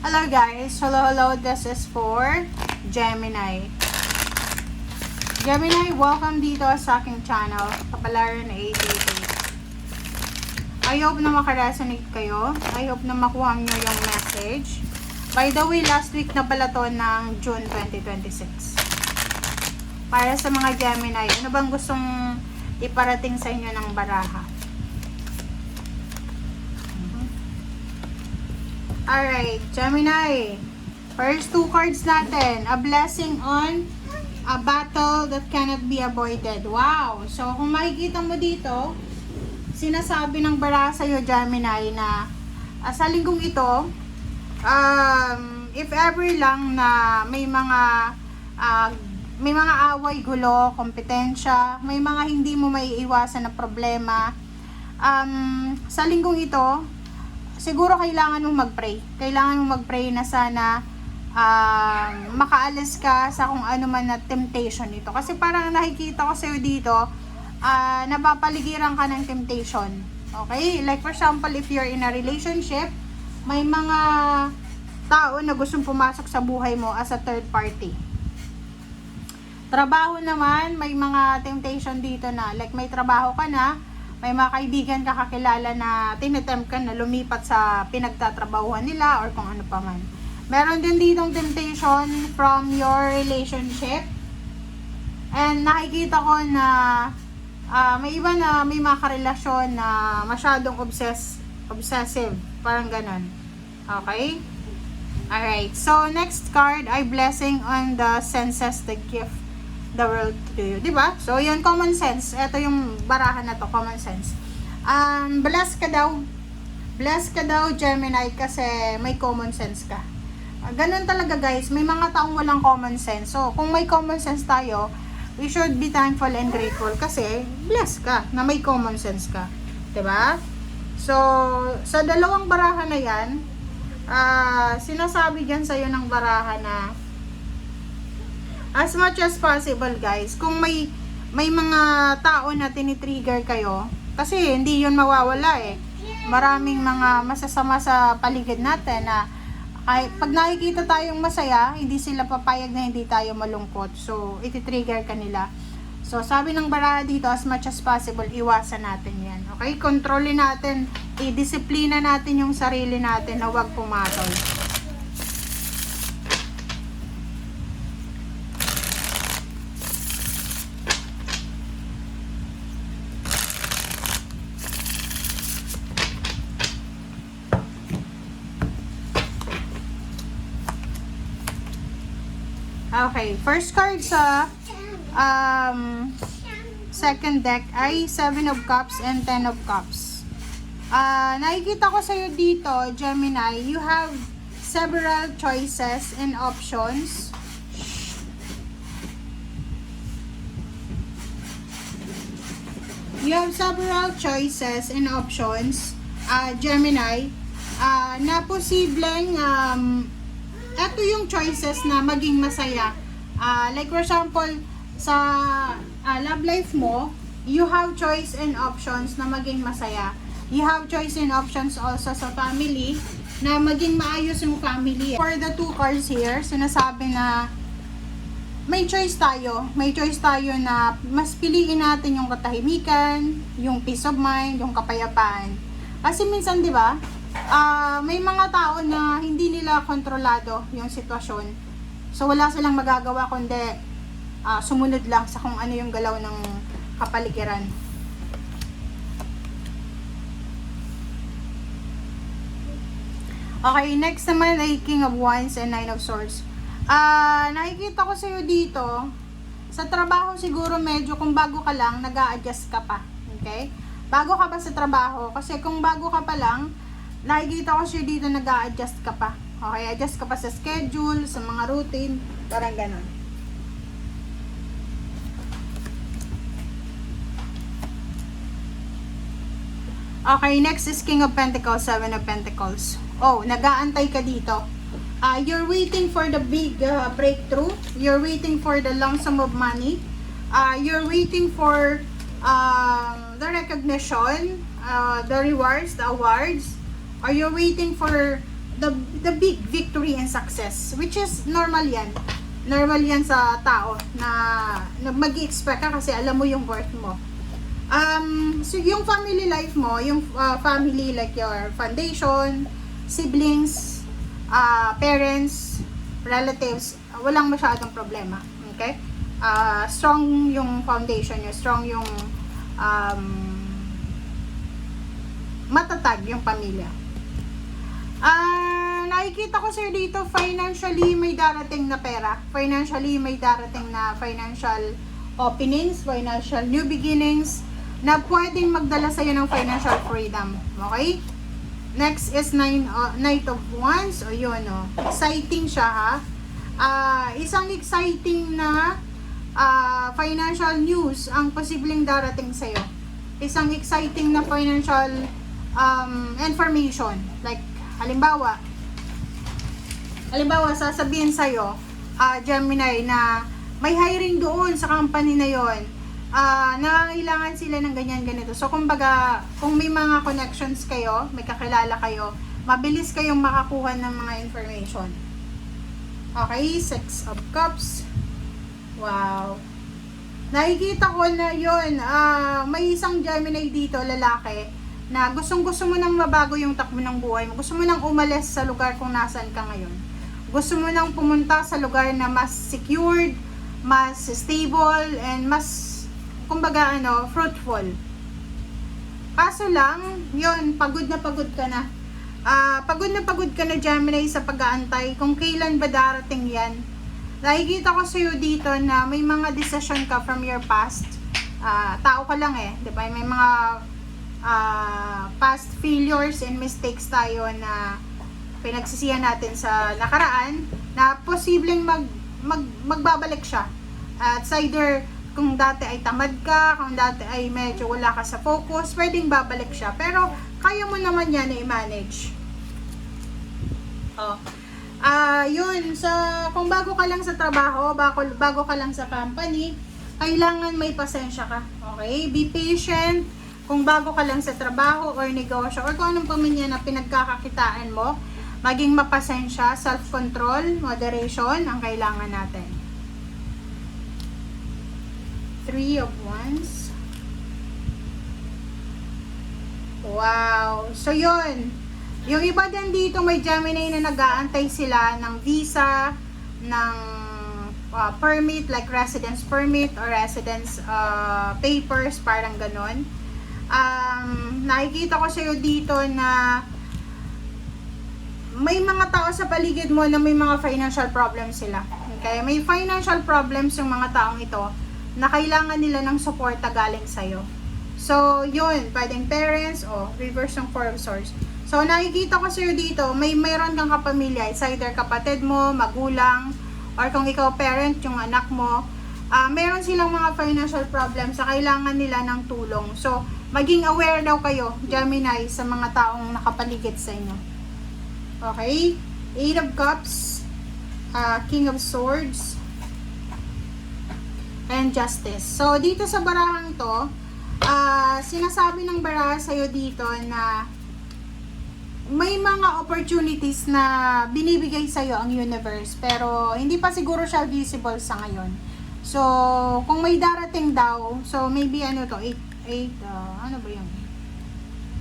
Hello guys, hello, this is for Gemini. Gemini, welcome dito sa aking channel, Kapalaran 888. I hope na makaresonate kayo. I hope na makuha nyo yung message. By the way, last week na pala to ng June 2026. Para sa mga Gemini, ano bang gustong iparating sa inyo ng baraha? Alright, Gemini. First two cards natin. A blessing on a battle that cannot be avoided. Wow! So, kung makikita mo dito, sinasabi ng baraha sa'yo, Gemini, na sa linggong ito, if ever lang na may mga away, gulo, kompetensya, may mga hindi mo maiiwasan na problema, sa linggong ito, siguro kailangan mong mag-pray. Kailangan mong mag-pray na sana makaalis ka sa kung ano man na temptation nito. Kasi parang nakikita ko sa'yo dito, napapaligiran ka ng temptation. Okay? Like for example, if you're in a relationship, may mga tao na gustong pumasok sa buhay mo as a third party. Trabaho naman, may mga temptation dito na, like may trabaho ka na, may mga kaibigan ka kakilala na tinitempt ka na lumipat sa pinagtatrabahuhan nila or kung ano pa man. Meron din ditong temptation from your relationship. And nakikita ko na may iba na may mga karelasyon na masyadong obsessive. Parang ganon. Okay? Alright. So, next card ay blessing on the senses that give the world to you. Diba? So, yun, common sense. Ito yung barahan na to, common sense. Bless ka daw. Bless ka daw, Gemini, kasi may common sense ka. Ganun talaga, guys. May mga taong walang common sense. So, kung may common sense tayo, we should be thankful and grateful kasi bless ka na may common sense ka. Diba? So, sa dalawang baraha na yan, sinasabi dyan sa'yo ng baraha na as much as possible, guys, kung may mga tao na tinitrigger kayo, kasi hindi yun mawawala eh. Maraming mga masasama sa paligid natin na pag nakikita tayong masaya, hindi sila papayag na hindi tayo malungkot. So, ititrigger ka nila. So, sabi ng baraha dito, as much as possible, iwasan natin yan. Okay? Kontrolin natin, i-disiplina natin yung sarili natin na huwag pumatol. Okay, first card sa second deck ay 7 of Cups and 10 of Cups. Nakikita ko sa'yo dito, Gemini, you have several choices and options. You have several choices and options, Gemini, na posibleng ito yung choices na maging masaya. Like for example, sa love life mo, you have choice and options na maging masaya. You have choice and options also sa family na maging maayos yung family. For the two cards here, sinasabi na may choice tayo. May choice tayo na mas piliin natin yung katahimikan, yung peace of mind, yung kapayapaan. Kasi minsan, di ba, may mga tao na hindi nila kontrolado yung sitwasyon. So, wala silang magagawa kundi sumunod lang sa kung ano yung galaw ng kapaligiran. Okay, next naman ay King of Wands and Nine of Swords. Nakikita ko sa'yo dito, sa trabaho siguro medyo kung bago ka lang, nag-a-adjust ka pa. Okay? Bago ka pa sa trabaho. Kasi kung bago ka pa lang, nakikita ko siya dito nag-a-adjust ka pa. Okay, adjust ka pa sa schedule, sa mga routine, parang ganon. Okay, next is King of Pentacles, Seven of Pentacles. Oh, nag-aantay ka dito. You're waiting for the big breakthrough. You're waiting for the lump sum of money. You're waiting for the recognition, the rewards, the awards. Are you waiting for the big victory and success, which is normal yan. Normal yan sa tao na mag-i-expect ka kasi alam mo yung worth mo. So yung family life mo, yung family like your foundation, siblings, parents, relatives, walang masyadong problema. Okay? Strong yung foundation nyo, strong yung matatag yung pamilya. Nakikita ko sir dito, financially may darating na pera. Financially may darating na financial openings, financial new beginnings na pwedeng magdala sa'yo ng financial freedom. Okay? Next is Knight of Wands. O yun, o. Exciting siya, ha? Isang exciting na financial news ang posibleng darating sa'yo. Isang exciting na financial information. Like, halimbawa, sasabihin sa'yo, Gemini, na may hiring doon sa company na yon. Nangangailangan sila ng ganyan-ganito. So, kumbaga, kung may mga connections kayo, may kakilala kayo, mabilis kayong makakuha ng mga information. Okay, Six of Cups. Wow. Nakikita ko na yon, may isang Gemini dito, lalaki, na gustong-gusto mo nang mabago yung takbo ng buhay mo. Gusto mo nang umalis sa lugar kung nasaan ka ngayon. Gusto mo nang pumunta sa lugar na mas secured, mas stable, and mas, kumbaga, fruitful. Kaso lang, yun, pagod na pagod ka na Gemini sa pag-aantay kung kailan ba darating yan. Nakikita ko sa'yo dito na may mga decision ka from your past. Tao ka lang diba? May mga past failures and mistakes tayo na pinagsisihan natin sa nakaraan na posibleng magbabalik siya. At either kung dati ay tamad ka, kung dati ay medyo wala ka sa focus, pwedeng babalik siya. Pero kaya mo naman yan na i-manage. Yun, kung bago ka lang sa trabaho, bago ka lang sa company, kailangan may pasensya ka. Okay? Be patient. Kung bago ka lang sa trabaho or negosyo or kung anong pamilya na pinagkakakitaan mo, maging mapasensya, self-control, moderation ang kailangan natin. Three of Wands. Wow. So, yun. Yung iba din dito, may Gemini na nag-aantay sila ng visa, ng permit, like residence permit or residence papers, parang ganon. Nakikita ko sa'yo dito na may mga tao sa paligid mo na may mga financial problems sila. Okay? May financial problems yung mga taong ito na kailangan nila ng suporta galing sa'yo. So, yun, pwedeng parents o reverse ng Four of Swords. So, nakikita ko sa'yo dito, mayroon kang kapamilya. It's either kapatid mo, magulang, or kung ikaw parent, yung anak mo. Meron silang mga financial problems sa kailangan nila ng tulong. So, maging aware daw kayo, Gemini, sa mga taong nakapaligid sa inyo. Okay? Eight of Cups, King of Swords, and Justice. So, dito sa barahang to, sinasabi ng baraha sa'yo dito na may mga opportunities na binibigay sa'yo ang universe, pero hindi pa siguro siya visible sa ngayon. So, kung may darating daw, so maybe ano ba yun?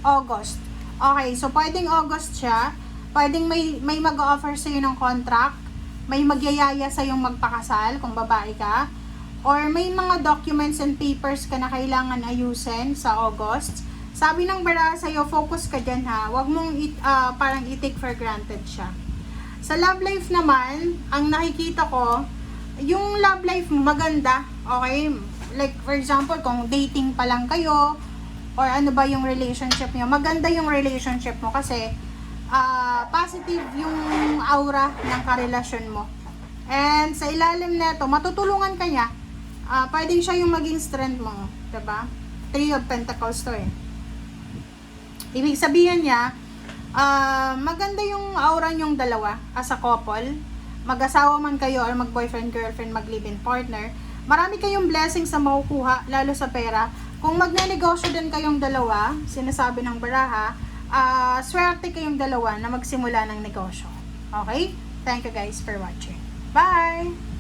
August. Okay, so pwedeng August siya. Pwedeng may mag-offer sa'yo ng contract. May magyayaya sa'yong magpakasal kung babae ka. Or may mga documents and papers ka na kailangan ayusin sa August. Sabi ng baraha sa'yo, focus ka dyan ha. Huwag mong parang i-take for granted siya. Sa love life naman, ang nakikita ko, yung love life maganda. Okay? Like, for example, kung dating pa lang kayo, or ano ba yung relationship nyo, maganda yung relationship mo kasi positive yung aura ng karelasyon mo. And sa ilalim neto, matutulungan ka niya. Pwedeng siya yung maging strength mo. Diba? Three of Pentacles to Ibig sabihin niya, maganda yung aura nyong dalawa as a couple. Mag-asawa man kayo or mag-boyfriend, girlfriend, mag-live-in partner. Marami kayong blessings na makukuha, lalo sa pera. Kung magnenegosyo din kayong dalawa, sinasabi ng baraha, swerte kayong dalawa na magsimula ng negosyo. Okay? Thank you guys for watching. Bye!